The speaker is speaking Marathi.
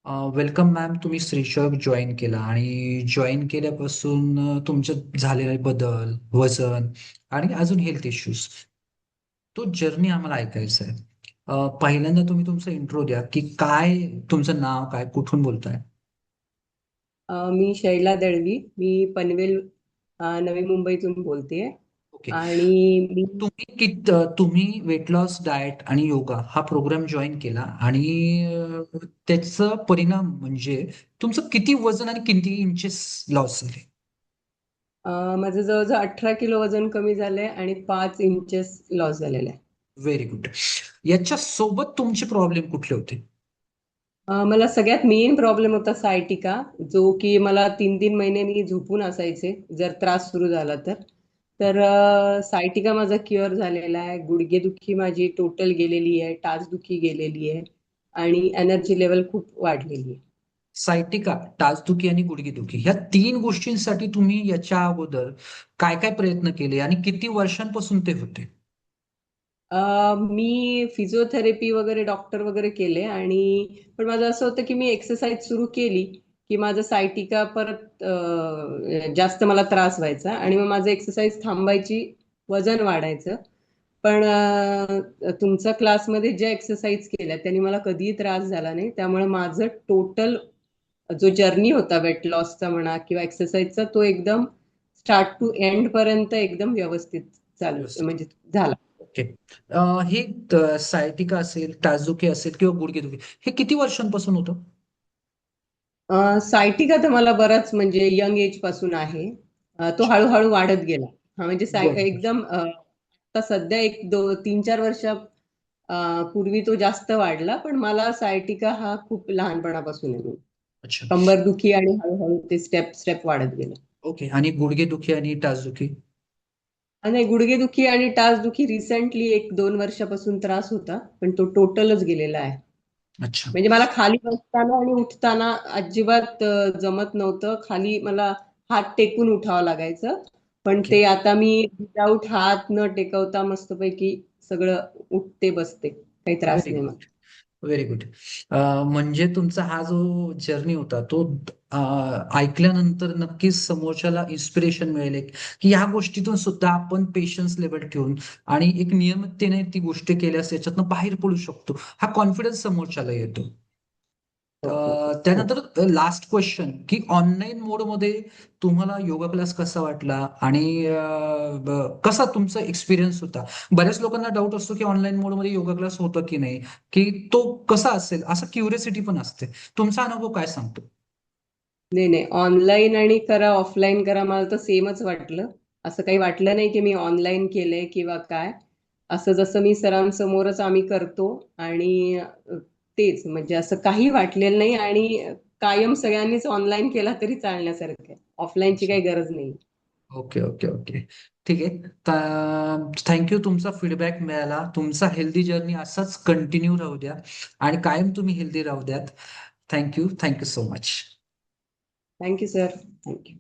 Welcome ma'am. तुम्ही श्रीशॉक जॉईन केला आणि जॉईन केल्यापासून तुमच्यात झालेले बदल, वजन आणि अजून हेल्थ इश्यूज, तो जर्नी आम्हाला ऐकायचा आहे. पहिल्यांदा तुम्ही तुमचा इंट्रो द्या की काय तुमचं नाव, काय, कुठून बोलताय? मी शैला दळवी. मी पनवेल नवी मुंबईतून बोलतेय. ओके. आणि मी तुम्ही वेट लॉस डाएट आणि योगा हा प्रोग्राम जॉईन केला आणि त्याचा परिणाम म्हणजे तुमचं किती वजन आणि किती इंचेस लॉस झाले? माझं जवळजवळ 18 किलो वजन कमी झालंय आणि 5 इंचेस लॉस झालेला आहे. Very good. याच्या सोबत तुमचे प्रॉब्लेम कुठले होते? मला सगळ्यात मेन प्रॉब्लेम होता सायटिका, जो की मला 3-3 महिने मी झोपून असायचे जर त्रास सुरू झाला तर. तर सायटिका माझा क्युअर झालेला आहे. गुडघेदुखी माझी टोटल गेलेली आहे, टाचदुखी गेलेली आहे आणि एनर्जी लेवल खूप वाढलेली आहे. सायटिका, टाचदुखी आणि गुडघेदुखी ह्या तीन गोष्टींसाठी तुम्ही याच्या अगोदर काय काय प्रयत्न केले आणि किती वर्षांपासून ते होते? मी फिजिओथेरपी वगैरे डॉक्टर वगैरे केले. आणि पण माझं असं होतं की मी एक्सरसाइज सुरू केली की माझं सायटिका परत जास्त मला त्रास व्हायचा आणि मग माझं एक्सरसाइज थांबायची, वजन वाढायचं. पण तुमच्या क्लासमध्ये ज्या एक्सरसाइज केल्या त्यांनी मला कधीही त्रास झाला नाही. त्यामुळे माझं टोटल जो जर्नी होता वेट लॉसचा म्हणा किंवा एक्सरसाइजचा, तो एकदम स्टार्ट टू एंड पर्यंत एकदम व्यवस्थित चालू व्यवस्थित. म्हणजे झाला. ओके. हे सायटिका असेल, टाचदुखी असेल किंवा गुडघेदुखी, हे किती वर्षांपासून होतं? सायटिका तर मला बराच म्हणजे यंग एज पासून आहे. तो हळूहळू वाढत गेला. हा म्हणजे बरोबर. एकदम आता सध्या 3-4 वर्ष पूर्वी तो जास्त वाढला. पण मला सायटिका हा खूप लहानपणापासून आहे. अच्छा. कंबरदुखी आणि हळूहळू ते स्टेप स्टेप वाढत गेलं. ओके. आणि गुडघेदुखी आणि टाचदुखी? आणि गुडघेदुखी आणि टाचदुखी रिसेंटली 1-2 वर्षापासून त्रास होता, पण तो टोटलच गेलेला आहे. अच्छा. म्हणजे मला खाली बसताना आणि उठताना अजिबात जमत नव्हतं. खाली मला हात टेकून उठावं लागायचं. पण ओके. ते आता मी विदाऊट हात न टेकवता मस्तपैकी सगळं उठते बसते. काही त्रास व्हेरी नाही मला. गुड. Very good. म्हणजे तुमचा हा जो जर्नी होता तो ऐकल्यानंतर नक्कीच समोरच्याला इन्स्पिरेशन मिळेल की ह्या गोष्टीतून सुद्धा आपण पेशन्स लेवल ठेवून आणि एक नियमिततेने ती गोष्ट केल्यास याच्यातनं बाहेर पडू शकतो, हा कॉन्फिडन्स समोरच्याला येतो. हो, हो, हो. त्यानंतर लास्ट क्वेश्चन की ऑनलाईन मोडमध्ये तुम्हाला योगा क्लास कसा वाटला आणि कसा तुमचा एक्सपिरियन्स होता? बऱ्याच लोकांना डाऊट असतो की ऑनलाईन मोडमध्ये योगा क्लास होतो की नाही, की तो कसा असेल, असं क्युरियोसिटी पण असते. तुमचा अनुभव काय सांगतो? नाही, नाही. ऑनलाईन आणि करा, ऑफलाईन करा, मला तर सेमच वाटलं. असं काही वाटलं नाही की मी ऑनलाईन केलंय किंवा काय. असं जसं मी सरांसमोरच आम्ही करतो आणि तेच म्हणजे असं काही वाटलेलं नाही. आणि कायम सगळ्यांनीच ऑनलाईन केला तरी चालण्यासारखं आहे. ऑफलाईनची काही गरज नाही. Okay, okay, okay. ठीक आहे. थँक्यू. तुमचा फीडबॅक मिळाला. तुमचा हेल्दी जर्नी असाच कंटिन्यू राहू द्या आणि कायम तुम्ही हेल्दी राहू द्यात. Thank you. Thank you so much. Thank you sir. Thank you.